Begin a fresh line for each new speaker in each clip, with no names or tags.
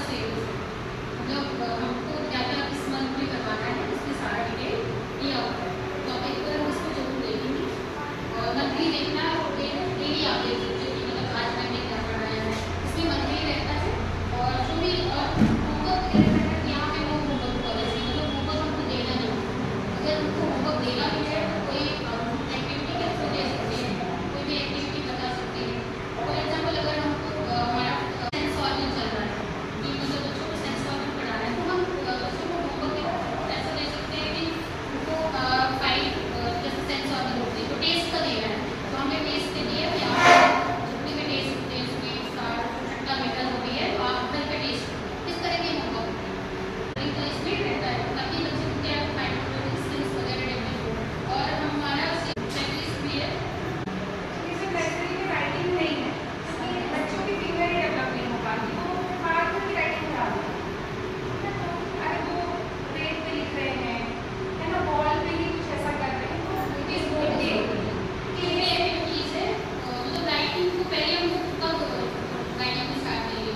से मतलब हमको क्या क्या किस मंथ में करवाना है उसकी सारा डिटेल दिया हुआ है। तो आप एक बार उसको जरूर देखेंगे और मंथली देखना डेली आप देख सकते हो कि मतलब आज मैंने क्या पढ़ाया है, इसमें मंथली रहता है। और जो भी होमवर्क वगैरह है यहाँ पे वो होमवर्क पॉलिसी मतलब होमवर्क हमको देना नहीं है। अगर उनको होमवर्क देना भी है तो कोई एक्टिविटी के थ्रू दे सकते हैं, कोई भी एक्टिविटी बता सकते हैं। फॉर एग्जाम्पल अगर हमको हमारा सेंस ऑर्गन चल रहा है कि मतलब बच्चों को सेंस ऑर्गन पढ़ाना है तो हम बच्चों को होमवर्क ऐसा दे सकते हैं कि उनको फाइव जैसे सेंस ऑर्गन होते हैं तो टेस्ट का देना है तो हमें टेस्ट के लिए यहाँ जितने भी टेस्ट होते हैं स्वीट सार खट्टा मीठा जो भी है तो आप घर पे टेस्ट इस तरह के होमवर्क तो इसमें रहता है ताकि बच्चे क्या फाइंड स्किल्स वगैरह डेवलप हो। और हमारा चेकलिस्ट भी है।
जैसे नर्सरी में राइटिंग नहीं है, इसलिए बच्चों की फिंगर ही डेवलप नहीं हो पाती, तो बाद में भी राइटिंग खराब होती है। तो अगर वो पेज पे लिख रहे हैं है ना, वॉल पे ही कुछ ऐसा कर रहे हैं तो इट इज गुड डे
कि ये चीज़ है मतलब राइटिंग को पहले हमको कब राइटिंग में स्टार्ट करेंगे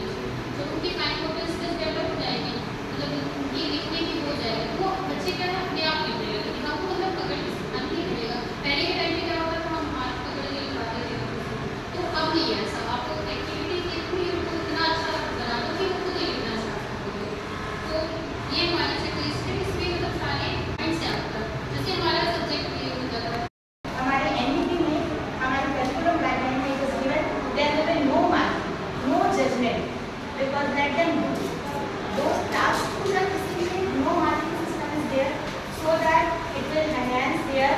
जब उनकी फाइन मोटर स्किल्स डेवलप हो जाएगी मतलब उनकी लिखने की हो जाएगी वो बच्चे क्या है अपने आप लिख लेगा लेकिन हमको मतलब पकड़ नहीं करेगा। पहले के टाइम में क्या होता था हम हाथ पकड़ के लिखवाते थे तो अब नहीं है ऐसा। आपको एक्टिविटी के थ्रू उनको इतना अच्छा बना दो कि वो खुद ही लिखना स्टार्ट कर देंगे। तो ये हमारा चेकलिस्ट है, इसमें मतलब सारे पॉइंट्स हैं आपका जैसे हमारा सब्जेक्ट ये हो जाता है।
हमारे एनईपी में हमारे करिकुलम गाइडलाइन में it is given there will be no marking no judgement because let them do those tasks are basically no marking system is there so that it will enhance their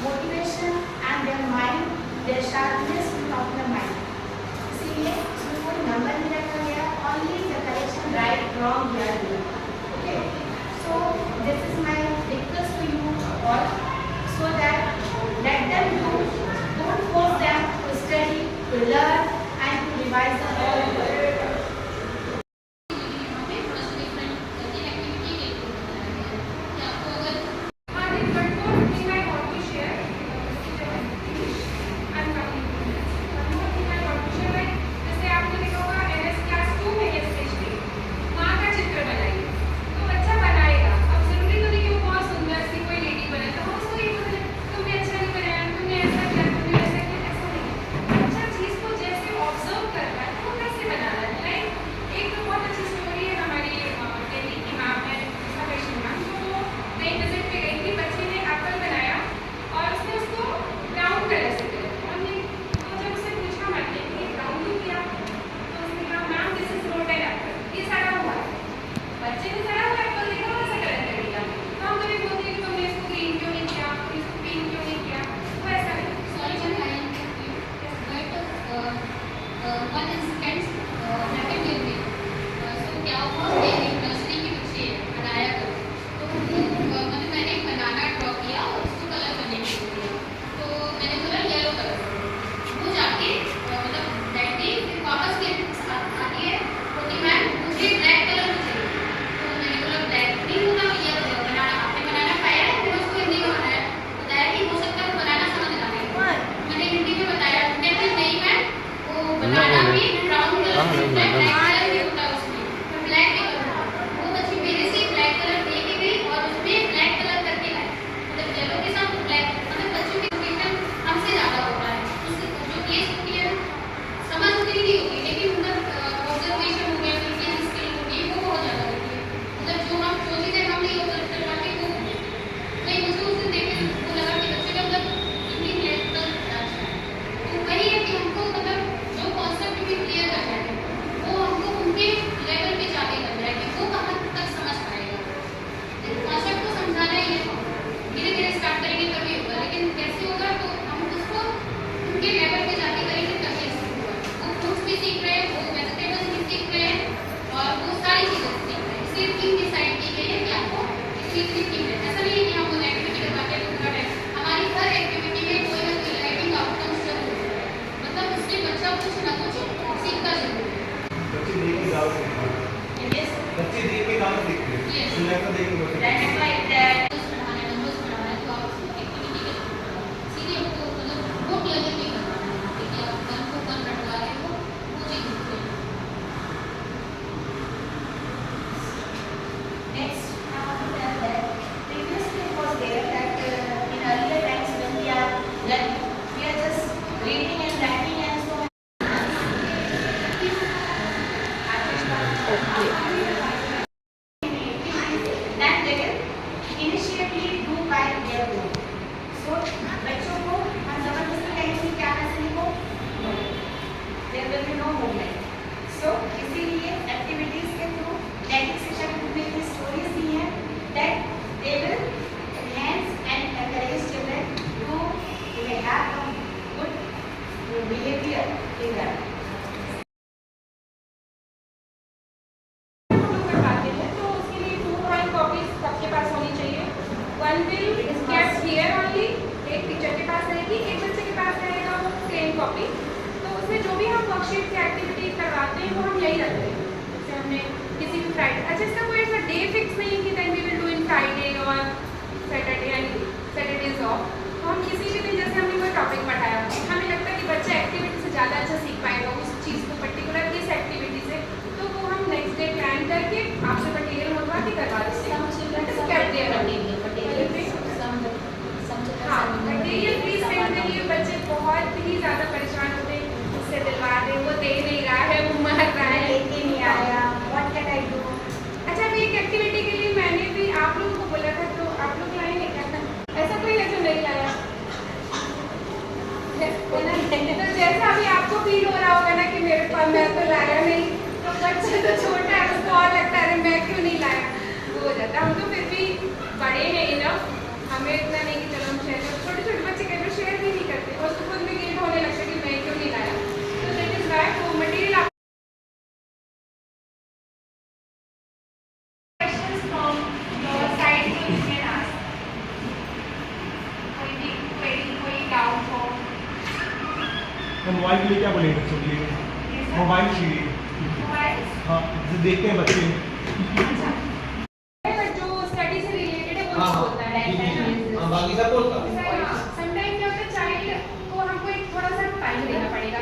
motivation and their mind, their sharpness of the mind. इसीलिए इसमें कोई number नहीं रखा गया, only the correction right wrong we are doing. Okay, so this is my request to you all so that let them do, don't force them to study, to learn and to revise the whole work.
One will kept here only, एक teacher के पास रहेगी, एक बच्चे के पास रहेगा वो same copy. तो उसमें जो भी हम वर्कशीट की एक्टिविटी करवाते हैं वो हम यही रखते हैं। जैसे हमने किसी भी फ्राइडे, अच्छा इसका कोई ऐसा डे फिक्स नहीं कि then we will do in Friday और Saturday and Saturday is off. तो हम किसी भी दिन, जैसे हमने कोई टॉपिक पढ़ाया, हमें लगता है कि बच्चा एक्टिविटी से ज़्यादा अच्छा सीख पाएगा उस चीज़ को, पर्टिकुलर इस एक्टिविटी से, तो वो हम नेक्स्ट डे प्लान करके आपसे मटेरियल मंगवा के करवा देते हैं। हाँ, मटेरियल प्लीज सेंड करिए। बच्चे बहुत ही ज़्यादा परेशान होते हैं, उससे दिलवा दे, वो दे नहीं रहा है, वो मर रहा है,
लेके नहीं आया, व्हाट कैन आई डू।
अच्छा अभी एक एक्टिविटी के लिए मैंने भी आप लोगों को बोला था, तो आप लोग लाएंगे क्या? ऐसा कोई है जो नहीं लाया? तो जैसा अभी आपको फील हो रहा होगा ना कि मेरे पास मैं तो लाया नहीं, तो बच्चे तो छोटा है, उसको और लगता है मैं क्यों नहीं लाया, वो हो जाता है। हम तो फिर भी बड़े हैं इनफ, हमें इतना नहीं कि चलो हम शेयर करें। छोटे छोटे बच्चे कई बार शेयर भी नहीं करते और उसको खुद भी गिल्ट होने लगता है कि मैं क्यों नहीं लाया। तो दैट इज व्हाई वो मटेरियल आप questions from your side you can ask, कोई भी क्वेरी, कोई डाउट हो।
मोबाइल के लिए क्या बोलेंगे बच्चों के लिए? मोबाइल के लिए
मोबाइल
हाँ, जो देखते हैं बच्चे।
जो स्टडी से रिलेटेड है वो
हाँ,
होता है।
हाँ, बाकी सब बोलता है।
समटाइम क्या होता है, चाइल्ड को हमको एक थोड़ा सा टाइम देना पड़ेगा,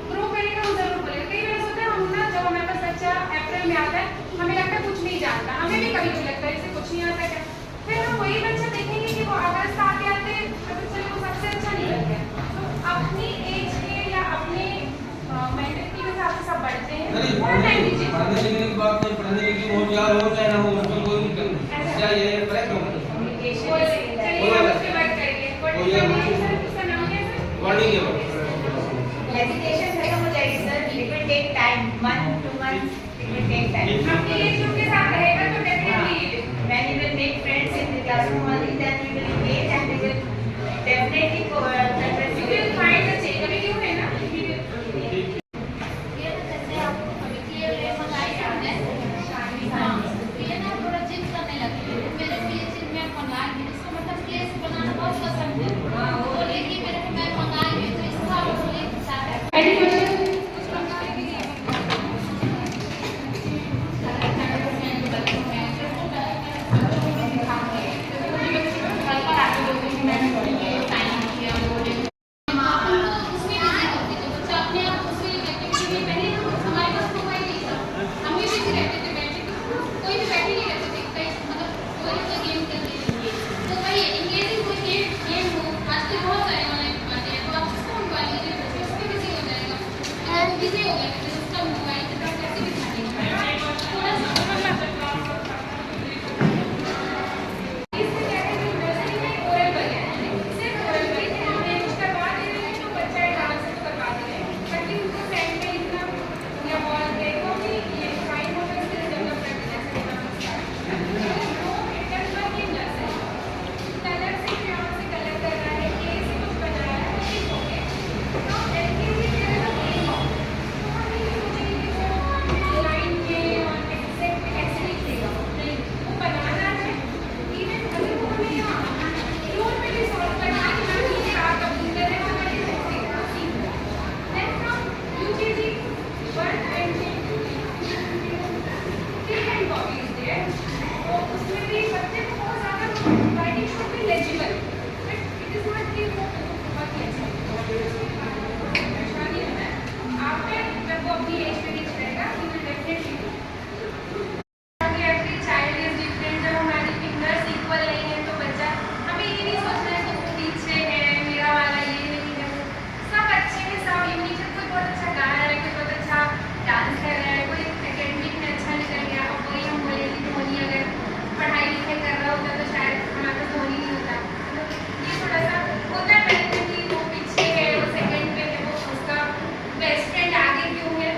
ग्रो करेगा, वो जरूर बोलेगा। कई बार होता है हम ना, जब हमारे पास बच्चा अप्रैल में आता है, हमें लगता है कुछ नहीं जानता, हमें भी कभी कभी लगता है इसे कुछ नहीं आता क्या, फिर हम वही बच्चा देखेंगे कि वो अगस्त आते आते पता चले वो सबसे अच्छा निकल गया। तो अपनी एज के या अपने मेंटालिटी के हिसाब से सब बढ़ते हैं।
नहीं,
थोड़ा टाइम दीजिए।
पढ़ने लिखने की बात नहीं, पढ़ने लिखने की हो यार हो चाहे ना हो, उसमें कोई दिक्कत नहीं। क्या ये करेक्ट हो?
चलिए हम उसके बाद करेंगे। उसका नाम क्या है सर?
वर्डिंग के बाद
Education खत्म हो जाएगी sir, it will take time, 1 2 months, it will take time.
आपके एज ग्रुप के साथ रहेगा तो definitely
When you will make friends in the classroom only, then we will engage and we will definitely
you will find the change। अभी क्यों है ना,
ये तो जैसे आप अभी क्लियर ले मंगाई हमने, हाँ ये ना थोड़ा जिद करने लगी है। मेरे को ये चीज़ मैं मंगाई हूँ, इसका मतलब केस बनाना बहुत पसंद है। बोले कि मेरे को मैं मंगाई हूँ, तो इसका बोले कि सारा
एनी क्वेश्चन?
बिजी हो गया उसका मोबाइल से कैसे भी खाने थोड़ा सा
इसमें क्या है कि नर्सरी में ओरल बने हैं, सिर्फ ओरल बने हैं, हमें कुछ करवा दे रहे हैं तो बच्चा डांस से करवा दे रहे हैं, ताकि उनको सेंड में इतना या बॉल देखो कि ये फाइन मोटर स्किल्स डेवलप करने जैसे वो inter work in nursery colour से क्रेयॉन से कलर कर रहा है, ए से कुछ बना रहा है, वो ठीक हो गया। तो एलकेजी के लिए तो हम ये सोचेंगे कि वो लाइन के और एक्सेप्ट कैसे लिखेगा, नहीं वो बनाना है। इवन अगर वो हमें फ्लोर पे भी सॉल्व करना है कि मैम ये आप कंप्यूटर है हमारे सीखना सीखना then from UKG 1 and 3 and copy is there. तो उसमें भी बच्चे को बहुत ज़्यादा writing should be legible, but it is not कि वो बहुत ही अच्छा परेशानी है ना। आफ्टर जब वो अपनी एज पे रीच करेगा he will definitely every child is different। जब हमारी फिंगर्स इक्वल नहीं है तो बच्चा, हमें ये नहीं सोचना है कि वो पीछे है, मेरा वाला ये नहीं है। सब अच्छे हैं, सब यूनिक है, कोई बहुत अच्छा गा रहा है, कोई बहुत अच्छा डांस कर रहा है, कोई एकेडमिक में अच्छा निकल गया। और वही हम बोले कि धोनी अगर पढ़ाई लिखाई कर रहा होता तो शायद हमारे पास धोनी नहीं होता। तो ये थोड़ा सा होता है कि वो पीछे है, वो सेकंड पे है, वो उसका बेस्ट फ्रेंड आगे क्यों है,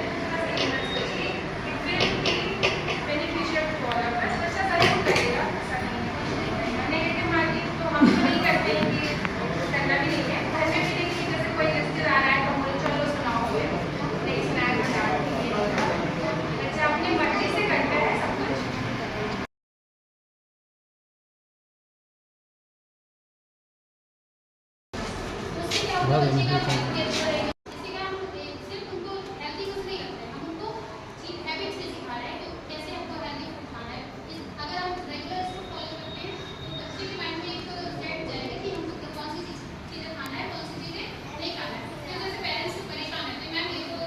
अगर बच्चे का हेल्थ के अच्छा रहेगा, जैसे कि हम सिर्फ उनको हेल्थी कुछ नहीं करते हैं, हम उनको हैबिट्स भी सिखा रहे हैं, तो कैसे हमको हेल्थी फूड खाना है। अगर हम रेगुलर इसको फॉलो करते हैं तो बच्चे के माइंड में एक सेट जाएगा कि हमको कौन सी चीज़ें खाना है, कौन सी चीज़ें नहीं खाना है। तो जैसे पेरेंट्स परेशान रहते हैं, मैम ये तो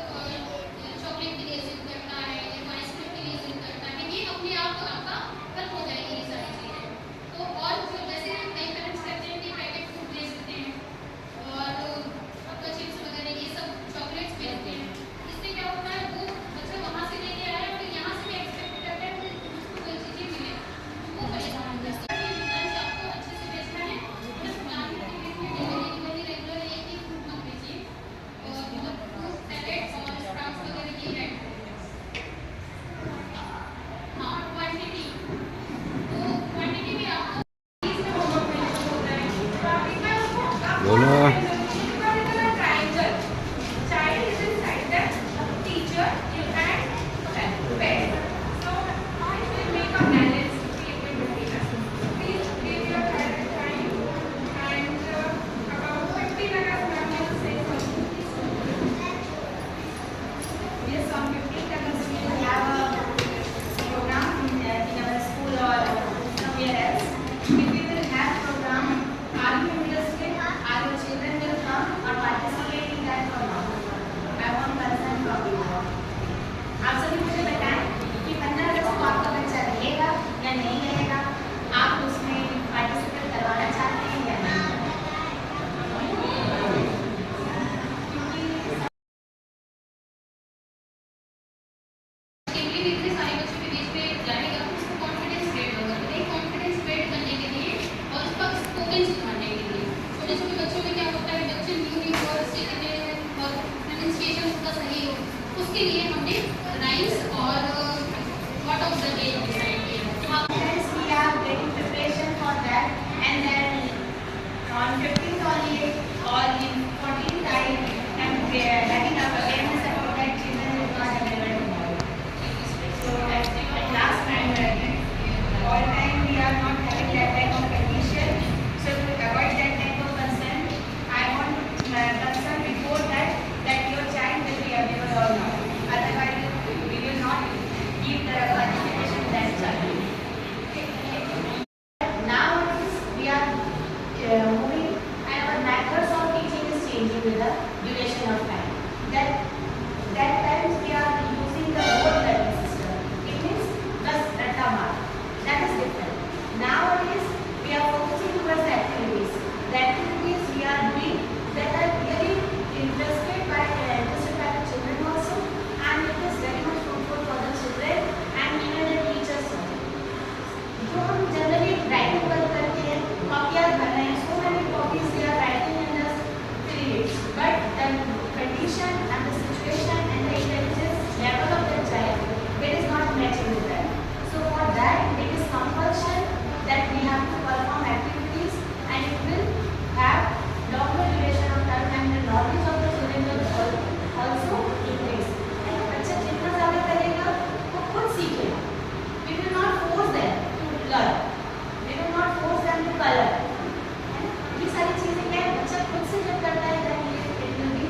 चॉकलेट के लिए जिद करता है, ये तो आइसक्रीम के लिए जिद करता है, ये अपने आप आपका खत्म हो जाएगी ये सारी चीज़ें। तो और जैसे कई पेरेंट्स कहते हैं कि पैकेट फूड भेज देते हैं और आपका चिप्स वगैरह ये सब चॉकलेट्स भेजते हैं, इससे क्या होता है वो बच्चा वहाँ से लेके आया फिर यहाँ से भी एक्सपेक्ट करता है कि उसको कोई चीज़ें मिले, वो परेशान हो जाता है। लंच आपको अच्छे से भेजना है, बस प्लान करके भेजिए, डेली रेगुलर एक ही फूड मत भेजिए और मतलब फ्रूट सैलेड और स्प्राउट्स वगैरह ये ऐड करें। हाँ क्वांटिटी, तो क्वांटिटी भी आपको
बोलो
Yes, on 15th August we will have a program in our school or somewhere else. If we will have program, are you interested? Are your children will come or participate in that or not? I want consent from you. आप सभी मुझे बताएं कि 15 अगस्त को आपका बच्चा रहेगा या नहीं रहेगा, आप उसमें पार्टिसिपेट करवाना चाहते हैं या नहीं?
वीकली वीकली सारे बच्चों के बीच में जाएगा तो उसको कॉन्फिडेंस बिल्ड होगा। तो एक कॉन्फिडेंस बिल्ड करने के लिए और उसका स्पोकन सिखाने के लिए छोटे छोटे बच्चों में क्या होता है, बच्चे न्यू वर्ड सीखते हैं और प्रोनाउंसिएशन उसका सही हो, उसके लिए हमने राइम्स और what of the day decide किया। हाँ
Friends, we are getting preparation for that, and then on 15th only or in 14th I am having a awareness about that children is not available tomorrow. So at last time all time we are not having that type of condition. So to avoid that type of concern, I want concern before that your child will be available or not. Otherwise we will not give the participation to that child. Nowadays we are moving and our methods of teaching is changing with the duration of time. That times we are using the whole learning system. It means just ratta mark. That is different. Nowadays we are focusing towards the activities. The activities we are doing that are really interested by the children also, and it is very much fruitful for the children and even the teachers also. जो हम generally writing work करते हैं, कॉपियाँ भर रहे हैं, so many copies they are writing in the 3 weeks, but the condition and the situation and the intelligence level of the child, it is not matching with that. So for that it is compulsion that we have to perform activities, and it will have longer duration of time and the knowledge of the student will also increase. And बच्चा जितना ज़्यादा करेगा वो खुद सीखेगा. We will not force them to learn. We will not force them to color. ये सारी चीजें क्या है, बच्चा खुद से जब करता है then it will be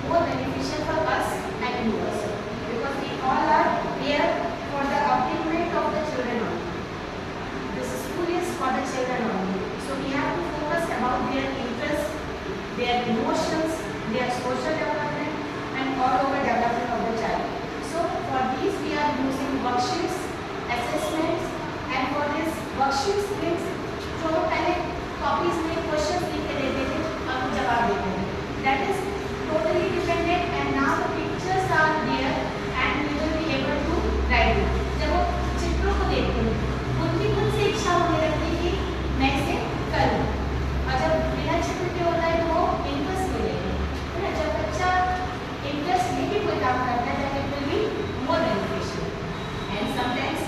more beneficial for us and you also, because we all are here for the upliftment of the children only. This school is for the children only. So we have to focus about their interests, their emotions, their social development and all over development of the child. So for these we are using worksheets, assessments, and for this worksheets means जो पहले copies में questions लिख के देते थे, अब जवाब देते हैं. That is totally dependent, and now the pictures are there and we will be able to write it. जब वो चित्रों को देखते हैं, उनकी खुद से इच्छा होने लगती है कि मैं इसे करूँ, और जब बिना चित्र के होता है तो वो इंटरेस्ट ले लेते हैं. है ना, जब बच्चा इंटरेस्ट लेके कोई काम करता है then it will be more beneficial. And sometimes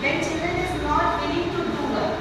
when children is not willing to do work,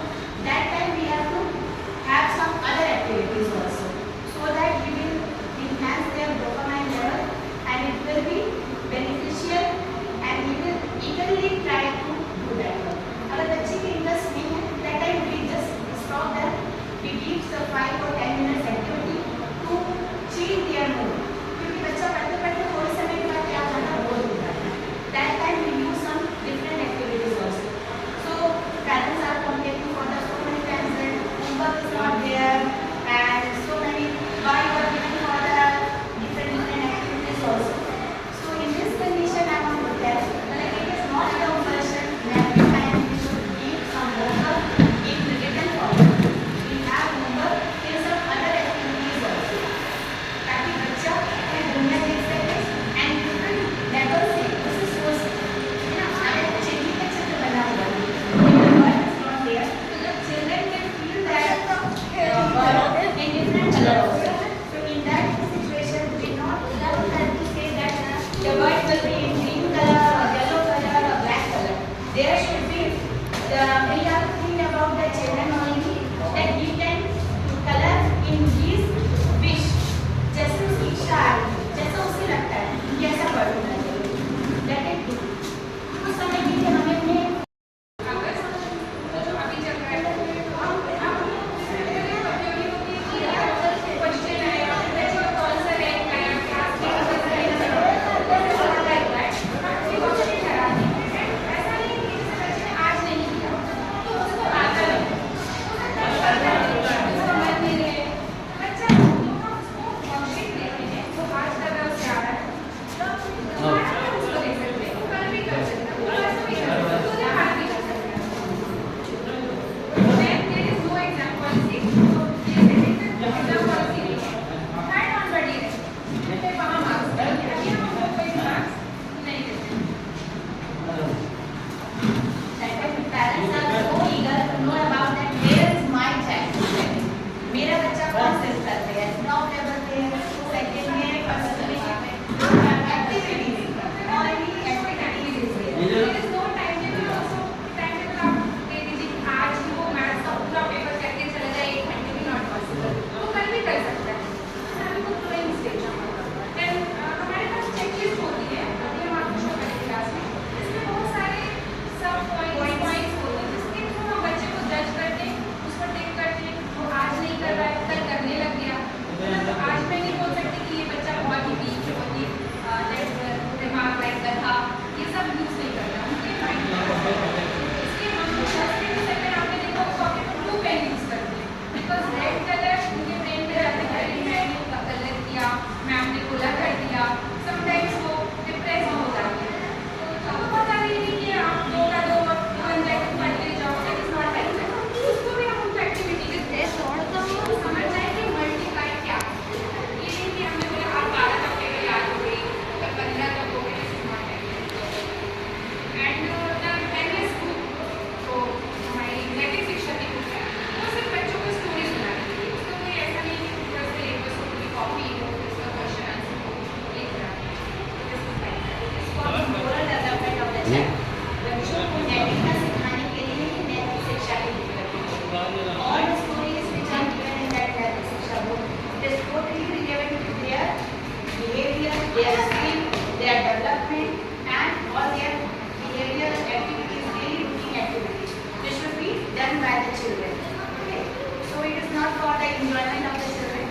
enjoyment of the children.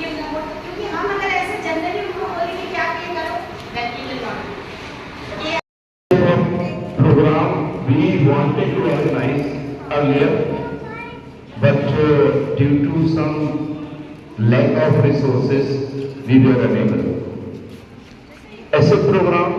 ये क्योंकि हम अगर ऐसे जनरली उनको बोलेंगे कि आप ये करो, then we will not. ये
program we wanted to organize earlier, but due to some lack of resources, we were unable. ऐसे प्रोग्राम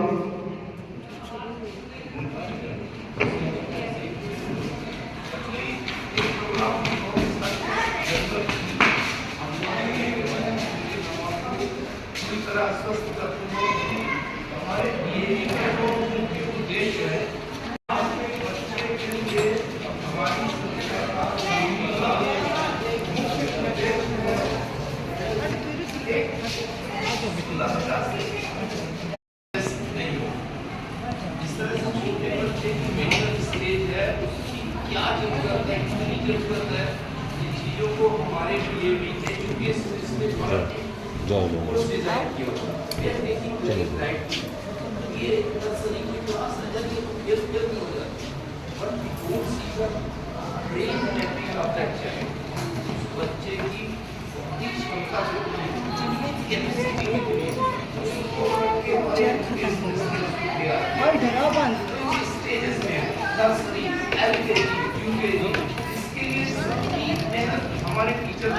हमारे टीचर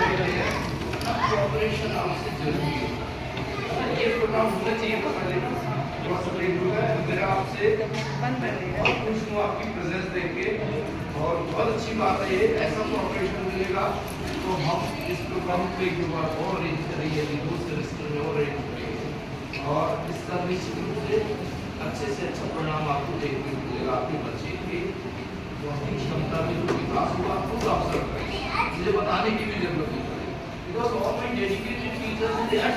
कोऑपरेशन आपसे जरूरी है। ये प्रोग्राम होना चाहिए तो पहले थोड़ा सा ब्रेक होगा। मेरा आपसे खुश हूँ आपकी प्रेजेंस देख के, और बहुत अच्छी बात है ये, ऐसा कोऑपरेशन मिलेगा तो हम इस प्रोग्राम को एक बार और अरेंज करेंगे, दूसरे सेमेस्टर में और अरेंज करेंगे, और इसका निश्चित रूप से अच्छे से अच्छा परिणाम आपको देखने को मिलेगा। आपके बच्चे के बौद्धिक क्षमता में जो विकास हुआ खुद आप सब करेंगे, मुझे बताने की भी जरूरत नहीं पड़ेगी, because all my dedicated teachers they are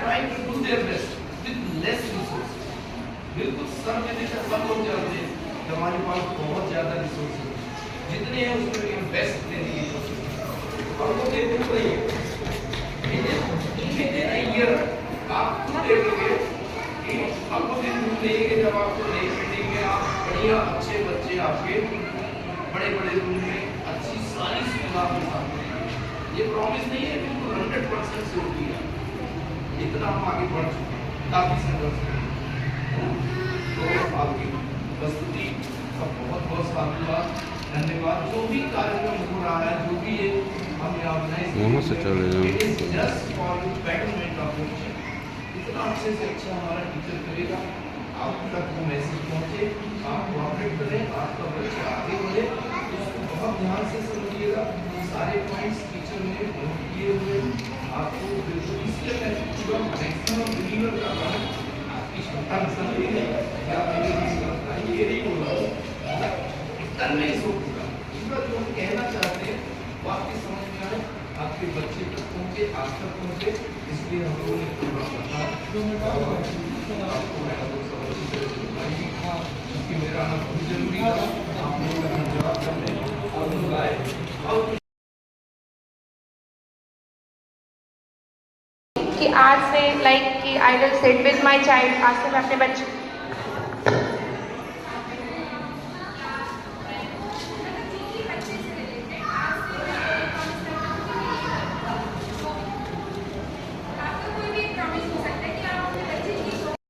trying to do their best with less resources. बिल्कुल सर के जैसे सब लोग जानते हैं कि हमारे पास बहुत ज़्यादा रिसोर्सेज जितने हैं उसमें हम बेस्ट देने की कोशिश करें, और वो देते रहिए। ईयर आप खुद देखेंगे कि आपको दिन मिलेंगे जब आपको नहीं मिलेंगे, आप बढ़िया अच्छे बच्चे आपके बड़े बड़े रूम में अच्छी सारी सुविधा के साथ हैं। ये प्रॉमिस नहीं है, बिल्कुल 100% से होती है। इतना हम आगे बढ़ चुके हैं, काफ़ी संघर्ष है। तो आपकी प्रस्तुति का बहुत बहुत धन्यवाद। जो भी कार्यक्रम हो रहा है, जो भी ये हम यहाँ organise just for betterment of इतना अच्छे से अच्छा हमारा टीचर करेगा, आप तक वो मैसेज पहुँचे, आप कोऑपरेट करें, आपका बच्चा आगे बढ़े, उसको बहुत ध्यान से समझिएगा। सारे पॉइंट्स टीचर ने नोट किए हुए, आपको बिल्कुल इसलिए मैक्सिमम बिलीवर का काम आपकी क्षमता में समझी है, या मेरी ये नहीं बोल रहा हूँ, करने ही सोचूंगा। इसका जो हम कहना चाहते हैं वो आपकी समझ में आए, आपके बच्चे तक पहुँचे, आप तक पहुँचे, इसलिए हम लोगों ने प्रोग्राम रखा। आपको मैं क्योंकि मेरा आना बहुत जरूरी था, आप लोगों का जवाब करने और बुलाए
कि आज से लाइक कि I will sit with my child, आज से मैं अपने बच्चे